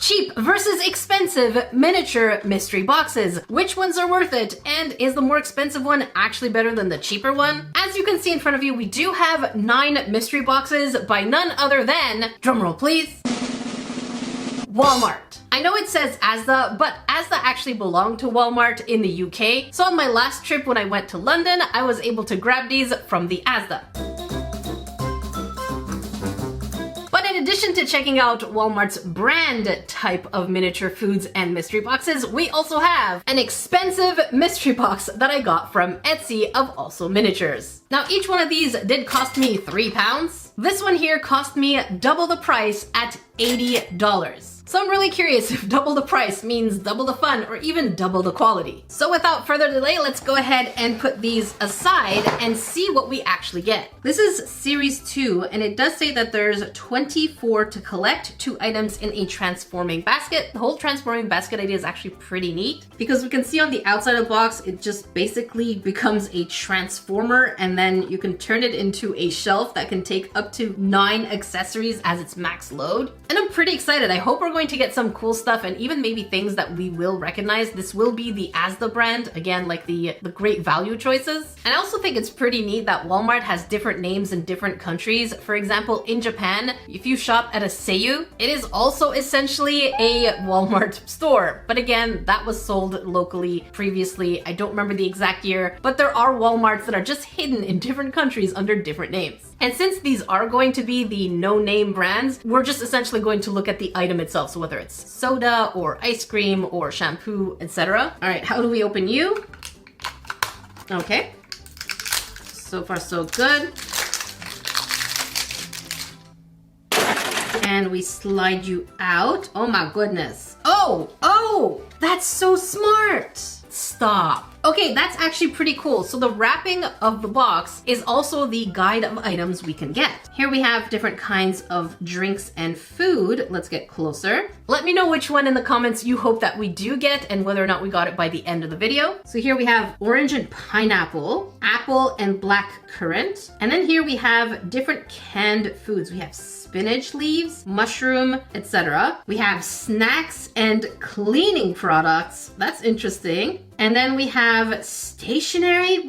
Cheap versus expensive miniature mystery boxes. Which ones are worth it? And is the more expensive one actually better than the cheaper one? As you can see in front of you, we do have 9 mystery boxes by none other than, drumroll please, Walmart. I know it says Asda, but Asda actually belonged to Walmart in the UK. So on my last trip when I went to London, I was able to grab these from the Asda. But in addition to checking out Walmart's brand type of miniature foods and mystery boxes, we also have an expensive mystery box that I got from Etsy of also miniatures. Now each one of these did cost me £3. This one here cost me double the price at $80. So I'm really curious if double the price means double the fun or even double the quality. So without further delay, let's go ahead and put these aside and see what we actually get. This is series 2, and it does say that there's 24 to collect, 2 items in a transforming basket. The whole transforming basket idea is actually pretty neat because we can see on the outside of the box, it just basically becomes a transformer, and then you can turn it into a shelf that can take up to 9 accessories as its max load. And I'm pretty excited. I hope we're going to get some cool stuff and even maybe things that we will recognize. This will be the Asda brand, again, like the great value choices. And I also think it's pretty neat that Walmart has different names in different countries. For example, in Japan, if you shop at a Seiyu, it is also essentially a Walmart store. But again, that was sold locally previously. I don't remember the exact year, but there are Walmarts that are just hidden in different countries under different names. And since these are going to be the no-name brands, we're just essentially going to look at the item itself. So whether it's soda or ice cream or shampoo, etc. All right, how do we open you? Okay. So far, so good. And we slide you out. Oh my goodness. Oh, that's so smart. Stop. Okay, that's actually pretty cool. So the wrapping of the box is also the guide of items we can get. Here we have different kinds of drinks and food. Let's get closer. Let me know which one in the comments you hope that we do get and whether or not we got it by the end of the video. So here we have orange and pineapple, apple and black currant. And then here we have different canned foods. We have spinach leaves, mushroom, etc. We have snacks and cleaning products. That's interesting. And then we have stationery,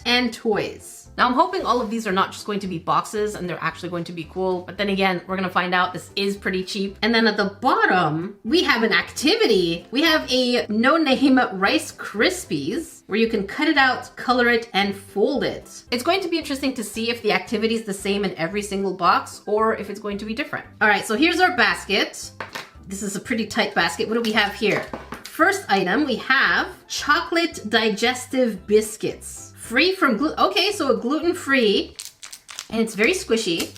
and toys. Now I'm hoping all of these are not just going to be boxes and they're actually going to be cool. But then again, we're gonna find out. This is pretty cheap. And then at the bottom, we have an activity. We have a no-name Rice Krispies where you can cut it out, color it, and fold it. It's going to be interesting to see if the activity is the same in every single box or if it's going to be different. All right, so here's our basket. This is a pretty tight basket. What do we have here? First item, we have chocolate digestive biscuits. Free from gluten. Okay, so a gluten-free, and it's very squishy.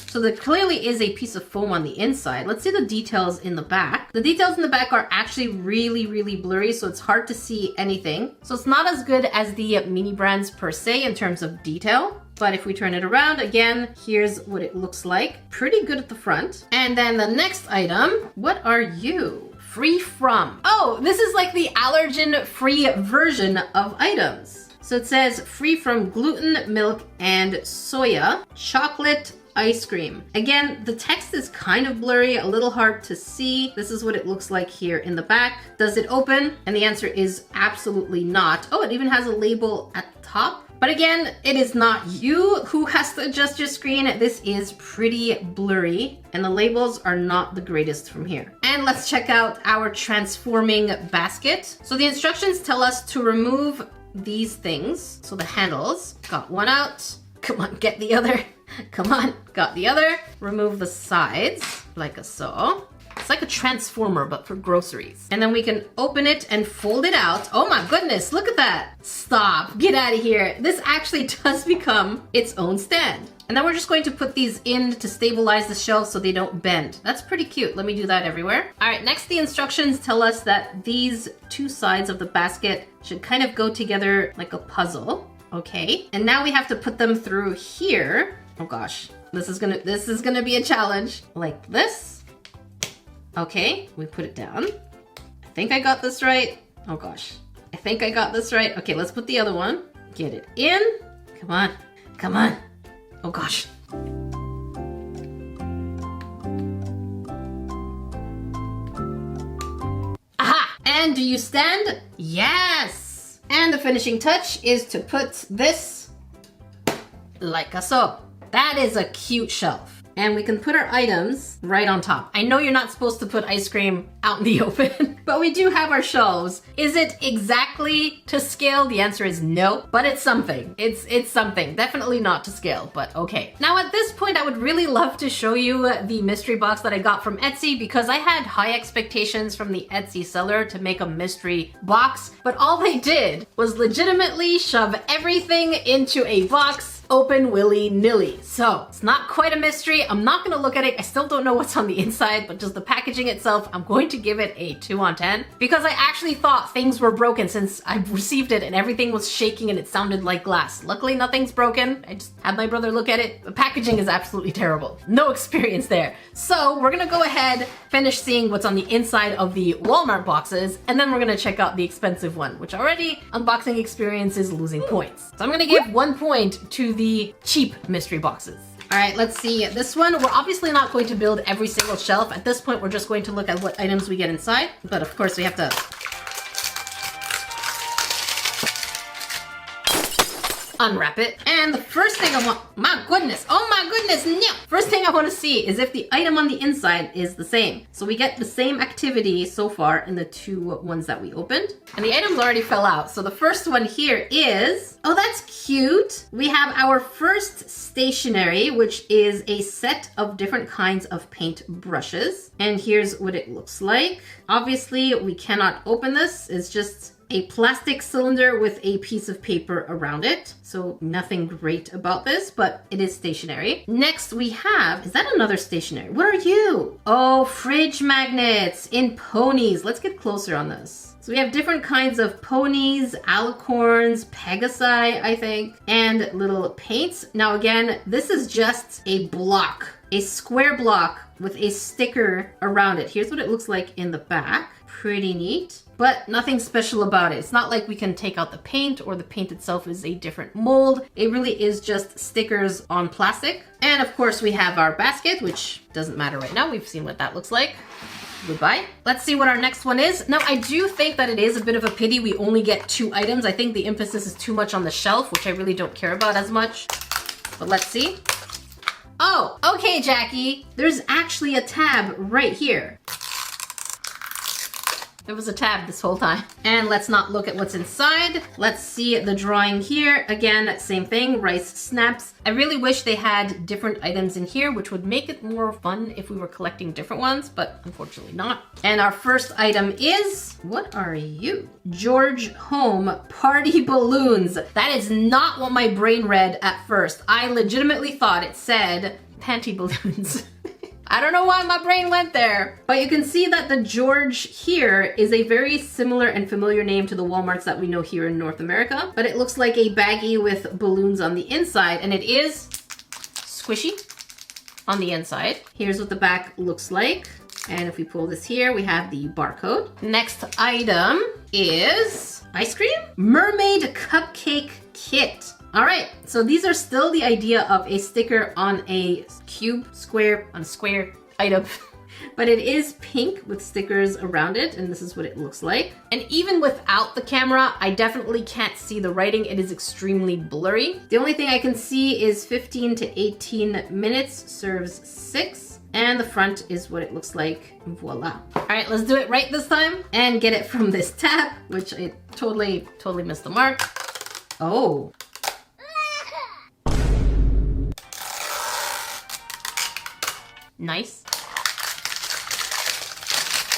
So there clearly is a piece of foam on the inside. Let's see the details in the back. The details in the back are actually really, really blurry, so it's hard to see anything. So it's not as good as the mini brands per se in terms of detail. But if we turn it around, again, here's what it looks like. Pretty good at the front. And then the next item, what are you? Free from. Oh, this is like the allergen-free version of items. So it says free from gluten, milk, and soya, chocolate ice cream. Again, the text is kind of blurry, a little hard to see. This is what it looks like here in the back. Does it open? And the answer is absolutely not. Oh, it even has a label at the top. But again, it is not you who has to adjust your screen. This is pretty blurry and the labels are not the greatest from here. And let's check out our transforming basket. So the instructions tell us to remove these things. So the handles, got one out. Come on, get the other. Come on, got the other. Remove the sides like so. It's like a transformer, but for groceries. And then we can open it and fold it out. Oh my goodness, look at that. Stop, get out of here. This actually does become its own stand. And then we're just going to put these in to stabilize the shelves so they don't bend. That's pretty cute. Let me do that everywhere. All right, next the instructions tell us that these two sides of the basket should kind of go together like a puzzle. Okay, and now we have to put them through here. Oh gosh, this is gonna be a challenge. Like this. Okay, we put it down. I think I got this right. Oh gosh, I think I got this right. Okay, let's put the other one. Get it in. Come on, come on. Oh gosh. And do you stand? Yes! And the finishing touch is to put this like so. That is a cute shelf. And we can put our items right on top. I know you're not supposed to put ice cream out in the open, but we do have our shelves. Is it exactly to scale? The answer is no, but it's something. It's something. Definitely not to scale, but okay. Now at this point, I would really love to show you the mystery box that I got from Etsy because I had high expectations from the Etsy seller to make a mystery box, but all they did was legitimately shove everything into a box, open willy-nilly. So it's not quite a mystery. I'm not gonna look at it. I still don't know what's on the inside, but just the packaging itself, I'm going to give it a 2 on 10 because I actually thought things were broken since I received it and everything was shaking and it sounded like glass. Luckily, nothing's broken. I just had my brother look at it. The packaging is absolutely terrible. No experience there. So we're gonna go ahead, finish seeing what's on the inside of the Walmart boxes, and then we're gonna check out the expensive one, which already unboxing experience is losing points. So I'm gonna give 1 point to the cheap mystery boxes. All right, let's see this one. We're obviously not going to build every single shelf. At this point, we're just going to look at what items we get inside. But of course, we have to unwrap it. And the first thing I want, my goodness, oh my goodness, no. First thing I want to see is if the item on the inside is the same. So we get the same activity so far in the 2 ones that we opened. And the items already fell out. So the first one here is, oh, that's cute. We have our first stationery, which is a set of different kinds of paint brushes. And here's what it looks like. Obviously, we cannot open this. It's just a plastic cylinder with a piece of paper around it. So nothing great about this, but it is stationary. Next we have, is that another stationery? What are you? Oh, fridge magnets in ponies. Let's get closer on this. So we have different kinds of ponies, alicorns, pegasi, I think, and little paints. Now again, this is just a block, a square block with a sticker around it. Here's what it looks like in the back. Pretty neat, but nothing special about it. It's not like we can take out the paint or the paint itself is a different mold. It really is just stickers on plastic. And of course we have our basket, which doesn't matter right now. We've seen what that looks like. Goodbye. Let's see what our next one is. Now, I do think that it is a bit of a pity we only get 2 items. I think the emphasis is too much on the shelf, which I really don't care about as much. But let's see. Oh, okay, Jackie. There's actually a tab right here. There was a tab this whole time. And let's not look at what's inside. Let's see the drawing here. Again, same thing, rice snaps. I really wish they had different items in here, which would make it more fun if we were collecting different ones, but unfortunately not. And our first item is, what are you? George Home Party Balloons. That is not what my brain read at first. I legitimately thought it said panty balloons. I don't know why my brain went there, but you can see that the George here is a very similar and familiar name to the Walmarts that we know here in North America, but it looks like a baggie with balloons on the inside, and it is squishy on the inside. Here's what the back looks like. And if we pull this here, we have the barcode. Next item is ice cream? Mermaid cupcake kit. All right, so these are still the idea of a sticker on a cube, square, on a square item. But it is pink with stickers around it, and this is what it looks like. And even without the camera, I definitely can't see the writing. It is extremely blurry. The only thing I can see is 15 to 18 minutes, serves 6. And the front is what it looks like. Voila. All right, let's do it right this time and get it from this tab, which I totally missed the mark. Oh. Nice.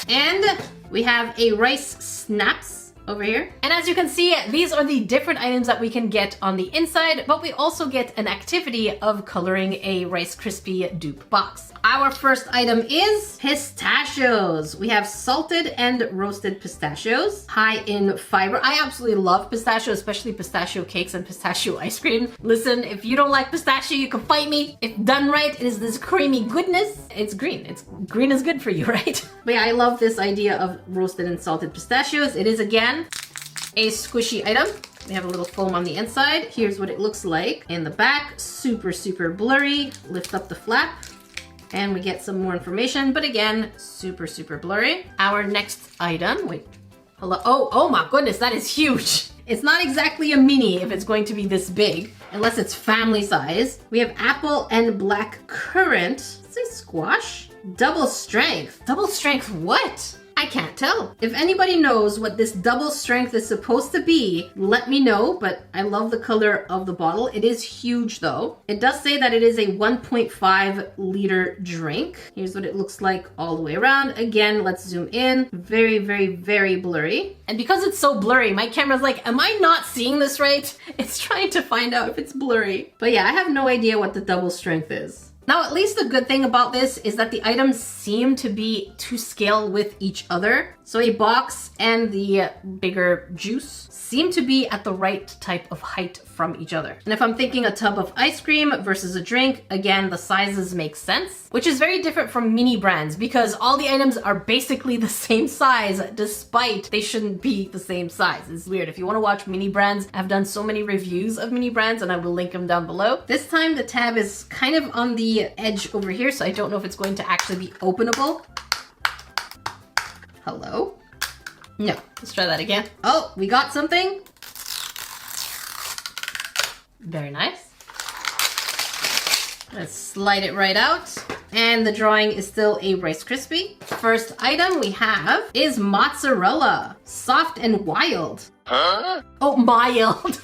And we have a rice snaps over here. And as you can see, these are the different items that we can get on the inside, but we also get an activity of coloring a Rice Krispie dupe box. Our first item is pistachios. We have salted and roasted pistachios, high in fiber. I absolutely love pistachio, especially pistachio cakes and pistachio ice cream. Listen, if you don't like pistachio, you can fight me. If done right, it is this creamy goodness. It's green. Green is good for you, right? But yeah, I love this idea of roasted and salted pistachios. It is, again, a squishy item. We have a little foam on the inside. Here's what it looks like in the back. Super blurry. Lift up the flap and we get some more information, but again, super blurry. Our next item, wait, Hello. Oh my goodness, that is huge. It's not exactly a mini if it's going to be this big, unless it's family size. We have apple and black currant. Say squash. Double strength. Double strength what? I can't tell. If anybody knows what this double strength is supposed to be, let me know, but I love the color of the bottle. It is huge though. It does say that it is a 1.5 liter drink. Here's what it looks like all the way around. Again, let's zoom in. Very, very, very blurry. And because it's so blurry, my camera's like, am I not seeing this right? It's trying to find out if it's blurry. But yeah, I have no idea what the double strength is. Now, at least the good thing about this is that the items seem to be to scale with each other. So a box and the bigger juice seem to be at the right type of height from each other. And if I'm thinking a tub of ice cream versus a drink, again, the sizes make sense, which is very different from mini brands because all the items are basically the same size despite they shouldn't be the same size. It's weird. If you want to watch mini brands, I've done so many reviews of mini brands and I will link them down below. This time the tab is kind of on the edge over here, so I don't know if it's going to actually be openable. Hello? No, let's try that again. Oh, we got something. Very nice. Let's slide it right out. And the drawing is still a Rice Krispie. First item we have is mozzarella. Soft and wild. Huh? Oh, mild.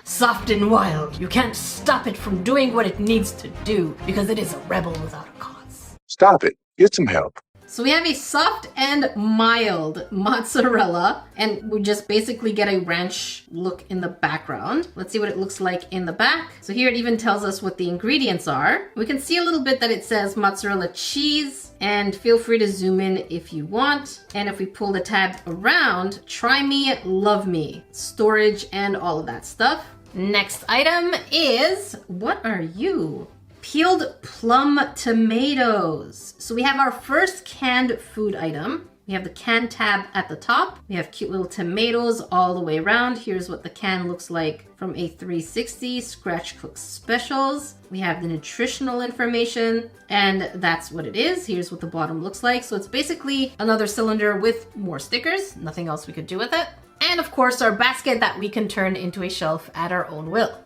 Soft and wild. You can't stop it from doing what it needs to do because it is a rebel without a cause. Stop it. Get some help. So we have a soft and mild mozzarella, and we just basically get a ranch look in the background. Let's see what it looks like in the back. So here it even tells us what the ingredients are. We can see a little bit that it says mozzarella cheese, and feel free to zoom in if you want. And if we pull the tab around, try me, love me, storage and all of that stuff. Next item is, what are you? Peeled plum tomatoes. So we have our first canned food item. We have the can tab at the top. We have cute little tomatoes all the way around. Here's what the can looks like from a 360 Scratch Cook Specials. We have the nutritional information, and that's what it is. Here's what the bottom looks like. So it's basically another cylinder with more stickers. Nothing else we could do with it. And of course, our basket that we can turn into a shelf at our own will.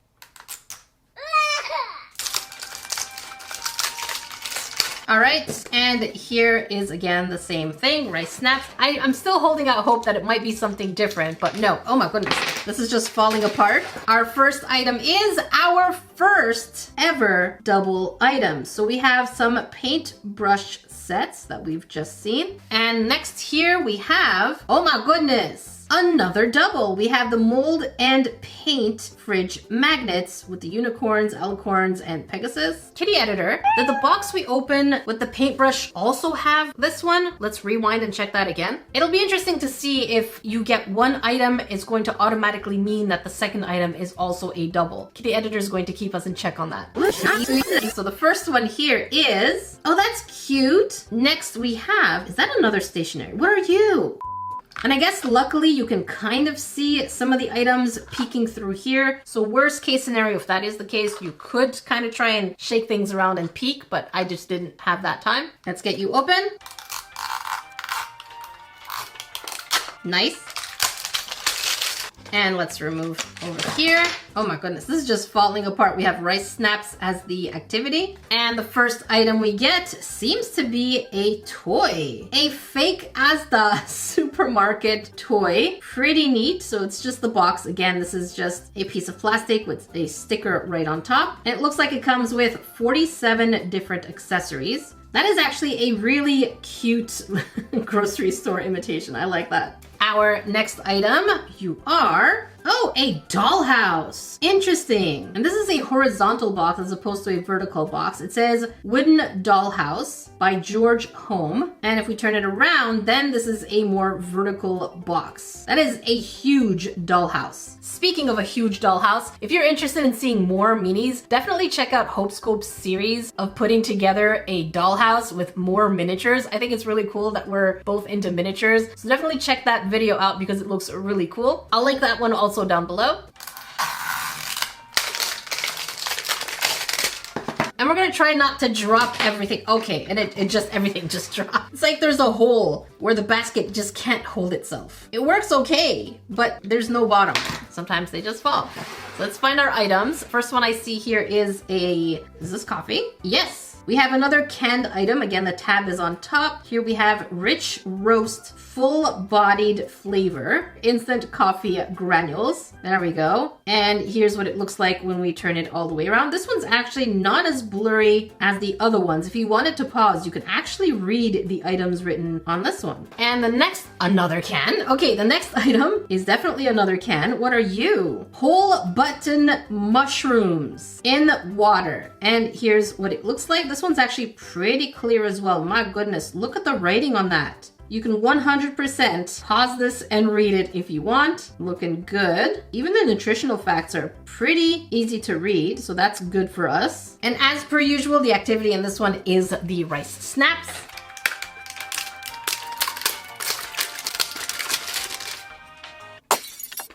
All right, and here is again the same thing, rice snaps. I'm still holding out hope that it might be something different, but no. Oh my goodness, this is just falling apart. Our first item is our first ever double item. So we have some paintbrush sets that we've just seen. And next here we have, oh my goodness, another double. We have the mold and paint fridge magnets with the unicorns, alicorns, and Pegasus. Kitty editor, did the box we open with the paintbrush also have this one? Let's rewind and check that again. It'll be interesting to see if you get one item, it's going to automatically mean that the second item is also a double. Kitty editor is going to keep us in check on that. So the first one here is, oh, that's cute. Next we have, is that another stationery? What are you? And I guess luckily you can kind of see some of the items peeking through here. So worst case scenario, if that is the case, you could kind of try and shake things around and peek, but I just didn't have that time. Let's get you open. Nice. And let's remove over here. Oh my goodness, this is just falling apart. We have rice snaps as the activity. And the first item we get seems to be a toy. A fake Asda supermarket toy. Pretty neat. So it's just the box. Again, this is just a piece of plastic with a sticker right on top. And it looks like it comes with 47 different accessories. That is actually a really cute grocery store imitation. I like that. Our next item, you are, oh, a dollhouse. Interesting. And this is a horizontal box as opposed to a vertical box. It says Wooden Dollhouse by George Home. And if we turn it around, then this is a more vertical box. That is a huge dollhouse. Speaking of a huge dollhouse, if you're interested in seeing more minis, definitely check out HopeScope's series of putting together a dollhouse with more miniatures. I think it's really cool that we're both into miniatures. So definitely check that video out because it looks really cool. I'll link that one also down below. And we're gonna try not to drop everything. Okay, and everything just dropped. It's like there's a hole where the basket just can't hold itself. It works okay, but there's no bottom. Sometimes they just fall. So let's find our items. First one I see here is this coffee? Yes. We have another canned item. Again, the tab is on top. Here we have rich roast, full-bodied flavor, instant coffee granules. There we go. And here's what it looks like when we turn it all the way around. This one's actually not as blurry as the other ones. If you wanted to pause, you can actually read the items written on this one. And another can. Okay, the next item is definitely another can. What are you? Whole button mushrooms in water. And here's what it looks like. This one's actually pretty clear as well. My goodness, look at the writing on that. You can 100% pause this and read it if you want. Looking good. Even the nutritional facts are pretty easy to read, so that's good for us. And as per usual, the activity in this one is the rice snaps.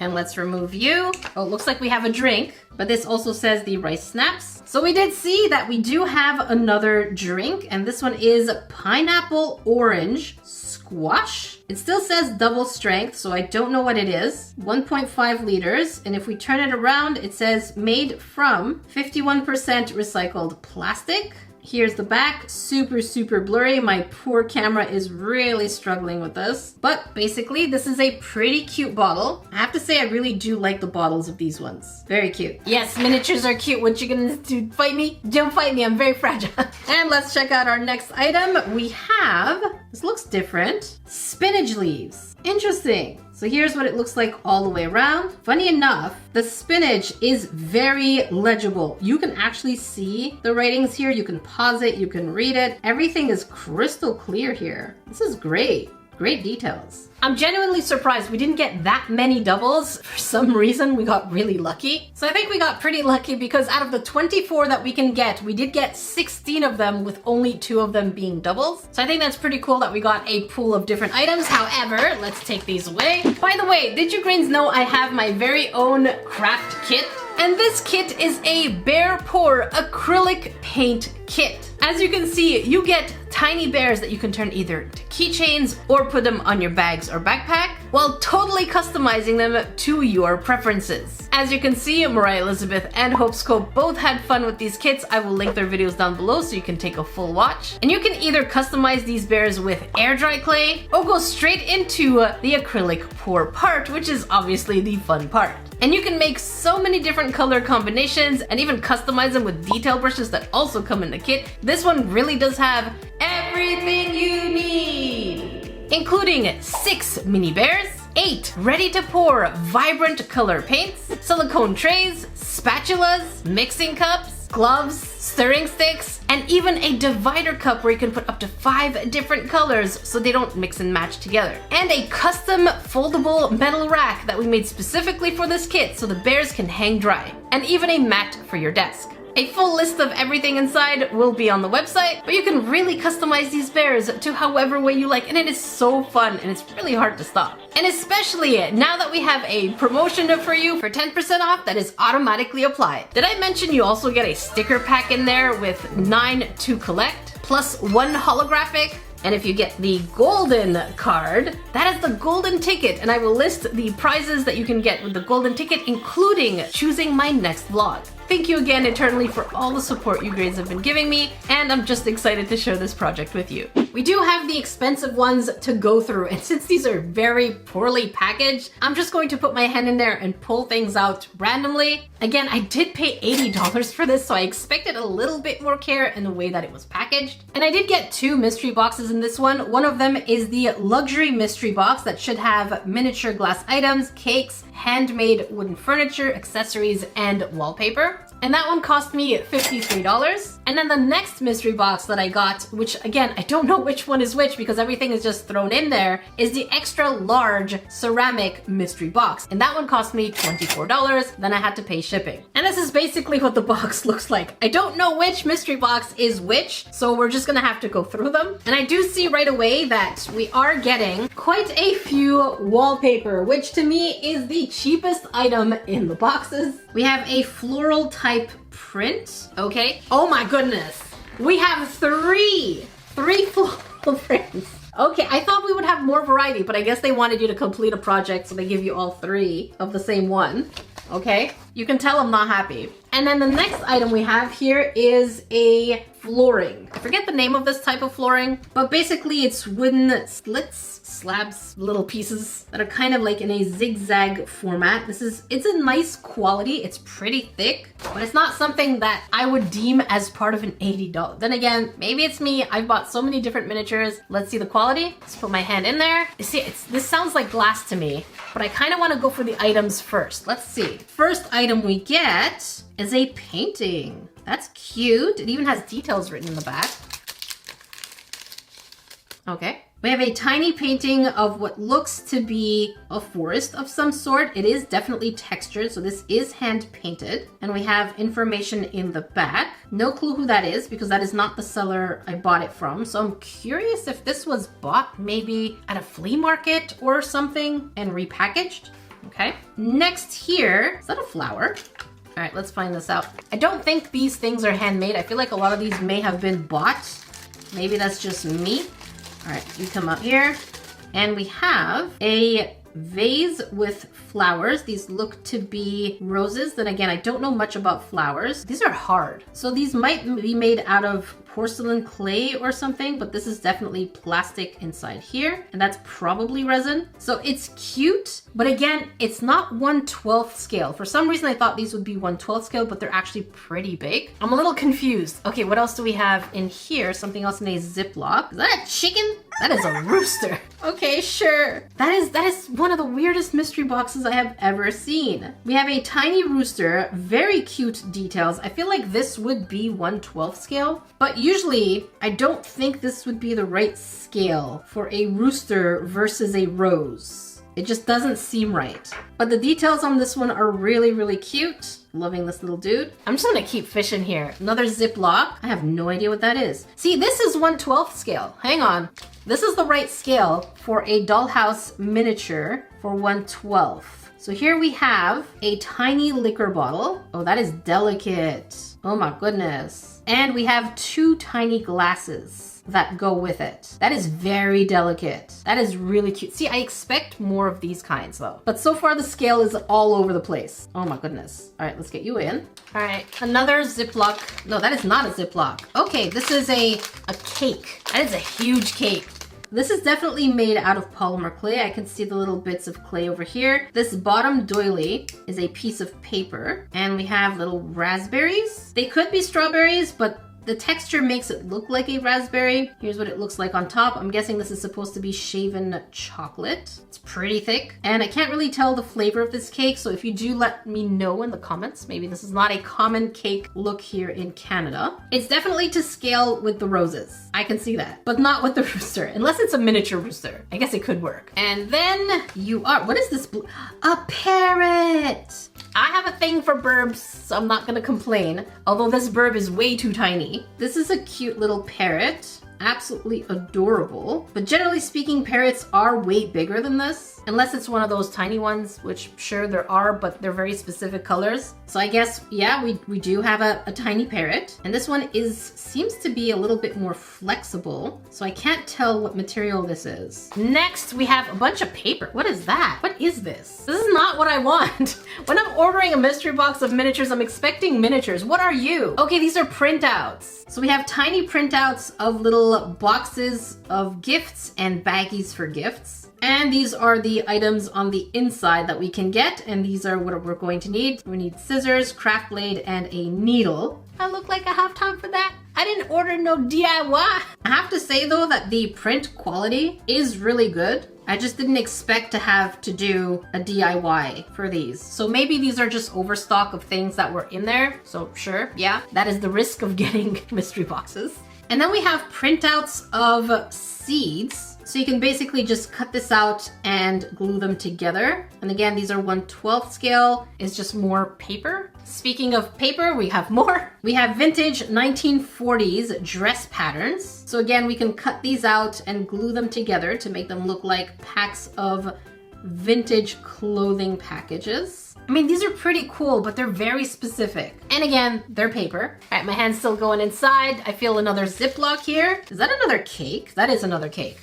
And let's remove you. Oh, it looks like we have a drink, but this also says the rice snaps. So we did see that we do have another drink, and this one is pineapple orange squash. It still says double strength, so I don't know what it is. 1.5 liters, and if we turn it around, it says made from 51% recycled plastic. Here's the back, super, super blurry. My poor camera is really struggling with this. But basically, this is a pretty cute bottle. I have to say, I really do like the bottles of these ones. Very cute. Yes, miniatures are cute. What you gonna do? Fight me? Don't fight me, I'm very fragile. And let's check out our next item. We have, this looks different, spinach leaves. Interesting. So here's what it looks like all the way around. Funny enough, the spinach is very legible. You can actually see the writings here. You can pause it, you can read it. Everything is crystal clear here. This is great. Great details. I'm genuinely surprised we didn't get that many doubles. For some reason, we got really lucky. So I think we got pretty lucky because out of the 24 that we can get, we did get 16 of them with only 2 of them being doubles. So I think that's pretty cool that we got a pool of different items. However, let's take these away. By the way, did you grains know I have my very own craft kit? And this kit is a bear pour acrylic paint kit. As you can see, you get tiny bears that you can turn either into keychains or put them on your bags or backpack, while totally customizing them to your preferences. As you can see, Mariah Elizabeth and Hope Scope both had fun with these kits. I will link their videos down below so you can take a full watch. And you can either customize these bears with air dry clay or go straight into the acrylic pour part, which is obviously the fun part. And you can make so many different color combinations and even customize them with detail brushes that also come in the kit. This one really does have everything you need, including 6 mini bears, 8 ready to pour vibrant color paints, silicone trays, spatulas, mixing cups, gloves, stirring sticks, and even a divider cup where you can put up to 5 different colors so they don't mix and match together. And a custom foldable metal rack that we made specifically for this kit so the bears can hang dry. And even a mat for your desk. A full list of everything inside will be on the website, but you can really customize these bears to however way you like, and it is so fun and it's really hard to stop. And especially now that we have a promotion for you for 10% off that is automatically applied. Did I mention you also get a sticker pack in there with 9 to collect, plus 1 holographic? And if you get the golden card, that is the golden ticket, and I will list the prizes that you can get with the golden ticket, including choosing my next vlog. Thank you again eternally for all the support you guys have been giving me, and I'm just excited to share this project with you. We do have the expensive ones to go through, and since these are very poorly packaged, I'm just going to put my hand in there and pull things out randomly. Again, I did pay $80 for this, so I expected a little bit more care in the way that it was packaged. And I did get 2 mystery boxes in this one. One of them is the luxury mystery box that should have miniature glass items, cakes, handmade wooden furniture, accessories, and wallpaper. And that one cost me $53. And then the next mystery box that I got, which again, I don't know which one is which because everything is just thrown in there, is the extra large ceramic mystery box. And that one cost me $24. Then I had to pay shipping. And this is basically what the box looks like. I don't know which mystery box is which, so we're just gonna have to go through them. And I do see right away that we are getting quite a few wallpaper, which to me is the cheapest item in the boxes. We have a floral type type print. Okay. Oh my goodness. We have three floral prints. Okay, I thought we would have more variety, but I guess they wanted you to complete a project, so they give you all 3 of the same one. Okay, you can tell I'm not happy. And then the next item we have here is a flooring. I forget the name of this type of flooring, but basically it's wooden slits, slabs, little pieces that are kind of like in a zigzag format. It's a nice quality. It's pretty thick, but it's not something that I would deem as part of an $80. Then again, maybe it's me. I've bought so many different miniatures. Let's see the quality. Let's put my hand in there. You see, this sounds like glass to me, but I kind of want to go for the items first. Let's see. First item we get is a painting. That's cute. It even has details written in the back. Okay. We have a tiny painting of what looks to be a forest of some sort. It is definitely textured, so this is hand painted. And we have information in the back. No clue who that is because that is not the seller I bought it from. So I'm curious if this was bought maybe at a flea market or something and repackaged. Okay. Next here, is that a flower? All right, let's find this out. I don't think these things are handmade. I feel like a lot of these may have been bought. Maybe that's just me. All right, you come up here. And we have a vase with flowers. These look to be roses. Then again, I don't know much about flowers. These are hard. So these might be made out of porcelain clay or something, but this is definitely plastic inside here, and that's probably resin. So it's cute, but again, it's not 1/12 scale. For some reason, I thought these would be 1/12 scale, but they're actually pretty big. I'm a little confused. Okay, what else do we have in here? Something else in a Ziploc. Is that a chicken? That is a rooster. Okay, sure. That is one of the weirdest mystery boxes I have ever seen. We have a tiny rooster, very cute details. I feel like this would be 1/12 scale, but usually I don't think this would be the right scale for a rooster versus a rose. It just doesn't seem right. But the details on this one are really, really cute. Loving this little dude. I'm just gonna keep fishing here. Another Ziploc. I have no idea what that is. See, this is 1/12 scale. Hang on. This is the right scale for a dollhouse miniature for 1/12. So here we have a tiny liquor bottle. Oh, that is delicate. Oh my goodness. And we have 2 tiny glasses that go with it. That is very delicate. That is really cute. See, I expect more of these kinds though. But so far the scale is all over the place. Oh my goodness. All right, let's get you in. All right, another Ziploc. No, that is not a Ziploc. Okay, this is a cake. That is a huge cake. This is definitely made out of polymer clay. I can see the little bits of clay over here. This bottom doily is a piece of paper, and we have little raspberries. They could be strawberries, but the texture makes it look like a raspberry. Here's what it looks like on top. I'm guessing this is supposed to be shaven chocolate. It's pretty thick. And I can't really tell the flavor of this cake, so if you do let me know in the comments, maybe this is not a common cake look here in Canada. It's definitely to scale with the roses. I can see that, but not with the rooster, unless it's a miniature rooster. I guess it could work. And then you are, what is this? A parrot! I have a thing for burbs, so I'm not gonna complain, although this burb is way too tiny. This is a cute little parrot. Absolutely adorable. But generally speaking, parrots are way bigger than this, unless it's one of those tiny ones, which sure there are, but they're very specific colors. So I guess, yeah, we do have a tiny parrot. And this one seems to be a little bit more flexible, so I can't tell what material this is. Next, we have a bunch of paper. What is that? What is this? This is not what I want. When I'm ordering a mystery box of miniatures, I'm expecting miniatures. What are you? Okay, these are printouts. So we have tiny printouts of little boxes of gifts and baggies for gifts. And these are the items on the inside that we can get, and these are what we're going to need. We need scissors, craft blade, and a needle. I look like I have time for that. I didn't order no DIY. I have to say though that the print quality is really good. I just didn't expect to have to do a DIY for these. So maybe these are just overstock of things that were in there. So sure, yeah, that is the risk of getting mystery boxes. And then we have printouts of seeds. So you can basically just cut this out and glue them together. And again, these are 1/12 scale. It's just more paper. Speaking of paper, we have more. We have vintage 1940s dress patterns. So again, we can cut these out and glue them together to make them look like packs of vintage clothing packages. I mean, these are pretty cool, but they're very specific. And again, they're paper. All right, my hand's still going inside. I feel another Ziploc here. Is that another cake? That is another cake.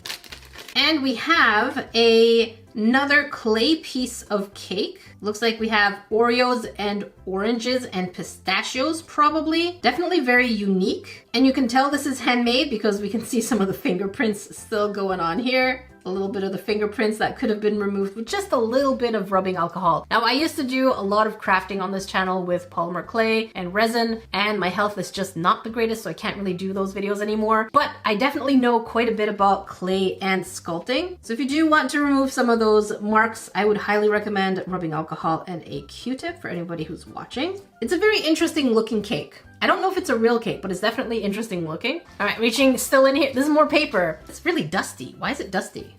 And we have another clay piece of cake. Looks like we have Oreos and oranges and pistachios, probably. Definitely very unique. And you can tell this is handmade because we can see some of the fingerprints still going on here. A little bit of the fingerprints that could have been removed with just a little bit of rubbing alcohol. Now, I used to do a lot of crafting on this channel with polymer clay and resin, and my health is just not the greatest, so I can't really do those videos anymore. But I definitely know quite a bit about clay and sculpting. So if you do want to remove some of those marks, I would highly recommend rubbing alcohol and a Q-tip for anybody who's watching. It's a very interesting looking cake. I don't know if it's a real cake, but it's definitely interesting looking. All right, reaching still in here. This is more paper. It's really dusty. Why is it dusty?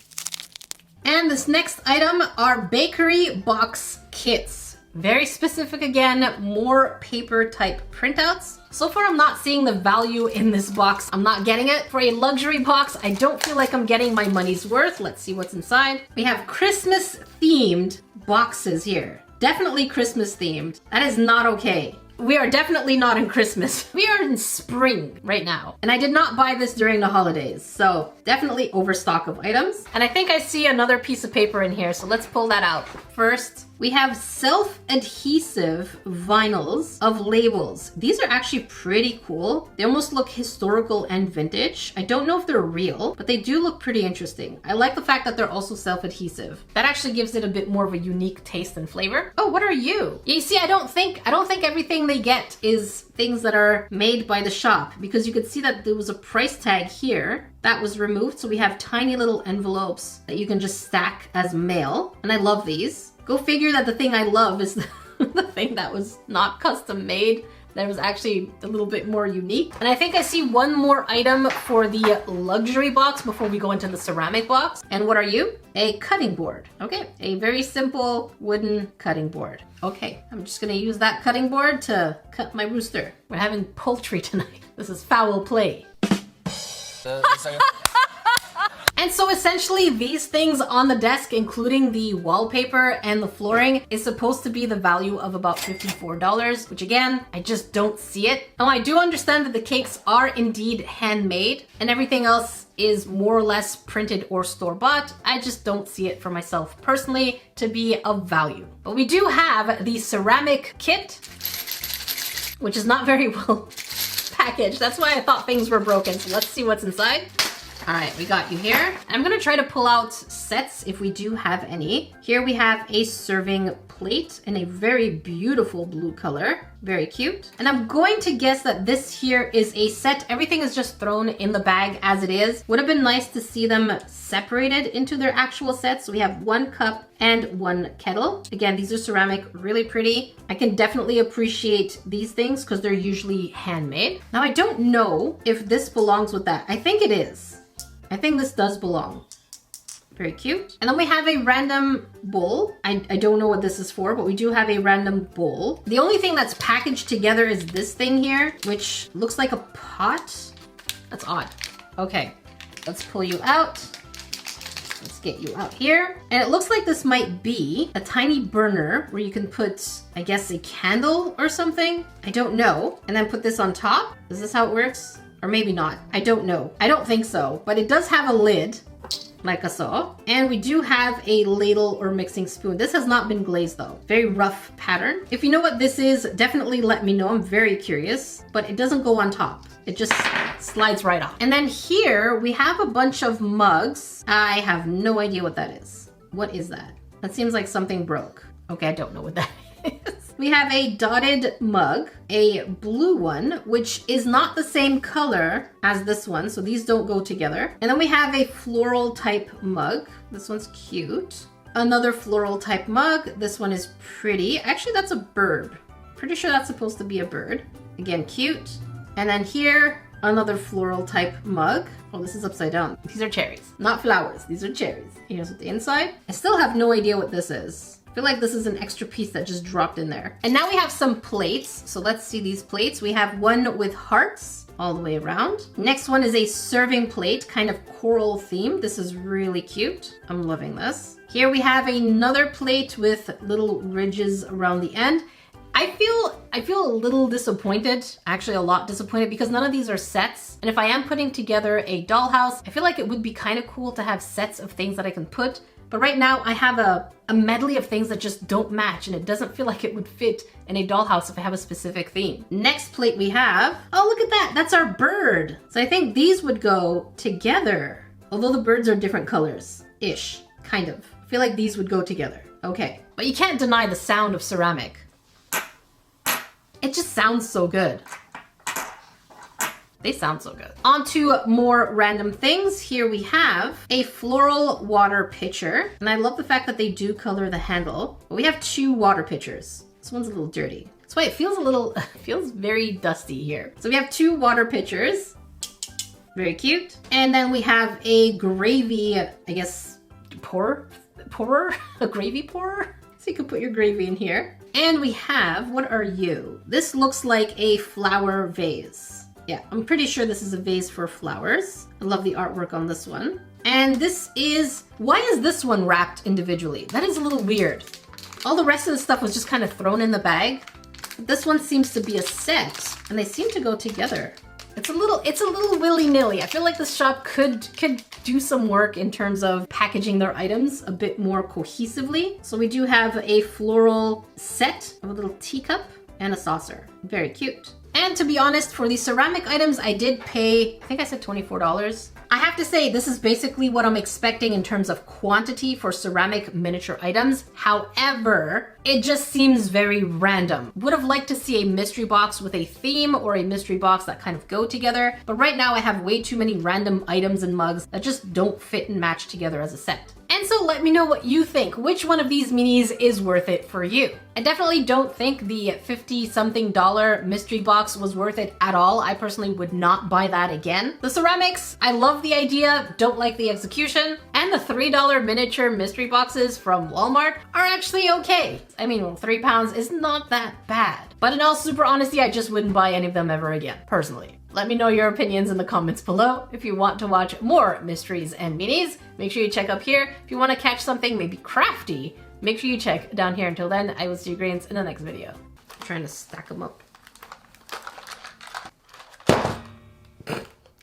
And this next item are bakery box kits. Very specific again, more paper type printouts. So far, I'm not seeing the value in this box. I'm not getting it. For a luxury box, I don't feel like I'm getting my money's worth. Let's see what's inside. We have Christmas themed boxes here. Definitely Christmas themed. That is not okay. We are definitely not in Christmas. We are in spring right now. And I did not buy this during the holidays. So definitely overstock of items. And I think I see another piece of paper in here. So let's pull that out. First, we have self-adhesive vinyls of labels. These are actually pretty cool. They almost look historical and vintage. I don't know if they're real, but they do look pretty interesting. I like the fact that they're also self-adhesive. That actually gives it a bit more of a unique taste and flavor. Oh, what are you? Yeah, you see, I don't think everything they get is things that are made by the shop, because you could see that there was a price tag here that was removed. So we have tiny little envelopes that you can just stack as mail. And I love these. Go figure that the thing I love is the thing that was not custom made. That was actually a little bit more unique. And I think I see one more item for the luxury box before we go into the ceramic box. And what are you? A cutting board. Okay, a very simple wooden cutting board. Okay, I'm just gonna use that cutting board to cut my rooster. We're having poultry tonight. This is foul play. And so essentially these things on the desk, including the wallpaper and the flooring, is supposed to be the value of about $54, which again, I just don't see it. Now I do understand that the cakes are indeed handmade and everything else is more or less printed or store-bought. I just don't see it for myself personally to be of value. But we do have the ceramic kit, which is not very well packaged. That's why I thought things were broken. So let's see what's inside. All right, we got you here. I'm gonna try to pull out sets if we do have any. Here we have a serving plate in a very beautiful blue color. Very cute. And I'm going to guess that this here is a set. Everything is just thrown in the bag as it is. Would have been nice to see them separated into their actual sets. So we have one cup and one kettle. Again, these are ceramic, really pretty. I can definitely appreciate these things because they're usually handmade. Now, I don't know if this belongs with that. I think it is. I think this does belong. Very cute. And then we have a random bowl. I don't know what this is for, but we do have a random bowl. The only thing that's packaged together is this thing here, which looks like a pot. That's odd. Okay, let's pull you out. Let's get you out here. And it looks like this might be a tiny burner where you can put, I guess, a candle or something. I don't know. And then put this on top. Is this how it works? Or maybe not. I don't know. I don't think so. But it does have a lid, like I saw. And we do have a ladle or mixing spoon. This has not been glazed though. Very rough pattern. If you know what this is, definitely let me know. I'm very curious. But it doesn't go on top. It just slides right off. And then here we have a bunch of mugs. I have no idea what that is. What is that? That seems like something broke. Okay, I don't know what that is. We have a dotted mug, a blue one, which is not the same color as this one, so these don't go together. And then we have a floral type mug. This one's cute. Another floral type mug. This one is pretty. Actually, that's a bird. Pretty sure that's supposed to be a bird. Again, cute. And then here another floral type mug. Oh, this is upside down. These are cherries, not flowers. These are cherries. Here's what the inside. I still have no idea what this is. I feel like this is an extra piece that just dropped in there. And now we have some plates. So let's see these plates. We have one with hearts all the way around. Next one is a serving plate, kind of coral themed. This is really cute. I'm loving this. Here we have another plate with little ridges around the end. I feel a little disappointed, actually a lot disappointed, because none of these are sets. And if I am putting together a dollhouse, I feel like it would be kind of cool to have sets of things that I can put. But right now I have a medley of things that just don't match, and it doesn't feel like it would fit in a dollhouse if I have a specific theme. Next plate we have, oh look at that, that's our bird. So I think these would go together, although the birds are different colors-ish, kind of. I feel like these would go together. Okay, but you can't deny the sound of ceramic. It just sounds so good. They sound so good. On to more random things. Here we have a floral water pitcher. And I love the fact that they do color the handle. But we have two water pitchers. This one's a little dirty. That's why it feels feels very dusty here. So we have two water pitchers. Very cute. And then we have a gravy, I guess, pourer? A gravy pourer? So you can put your gravy in here. And we have, what are you? This looks like a flower vase. Yeah, I'm pretty sure this is a vase for flowers. I love the artwork on this one. And this is, why is this one wrapped individually? That is a little weird. All the rest of the stuff was just kind of thrown in the bag. But this one seems to be a set, and they seem to go together. It's a little willy-nilly. I feel like this shop could do some work in terms of packaging their items a bit more cohesively. So we do have a floral set of a little teacup and a saucer. Very cute. And to be honest, for these ceramic items, I did pay, I think I said $24. I have to say, this is basically what I'm expecting in terms of quantity for ceramic miniature items. However, it just seems very random. Would have liked to see a mystery box with a theme or a mystery box that kind of go together. But right now I have way too many random items and mugs that just don't fit and match together as a set. And so let me know what you think. Which one of these minis is worth it for you? I definitely don't think the $50-something mystery box was worth it at all. I personally would not buy that again. The ceramics, I love the idea, don't like the execution. And the $3 miniature mystery boxes from Walmart are actually okay. I mean, well, £3 is not that bad. But in all super honesty, I just wouldn't buy any of them ever again, personally. Let me know your opinions in the comments below. If you want to watch more mysteries and minis, make sure you check up here. If you want to catch something maybe crafty, make sure you check down here. Until then, I will see you greens in the next video. I'm trying to stack them up.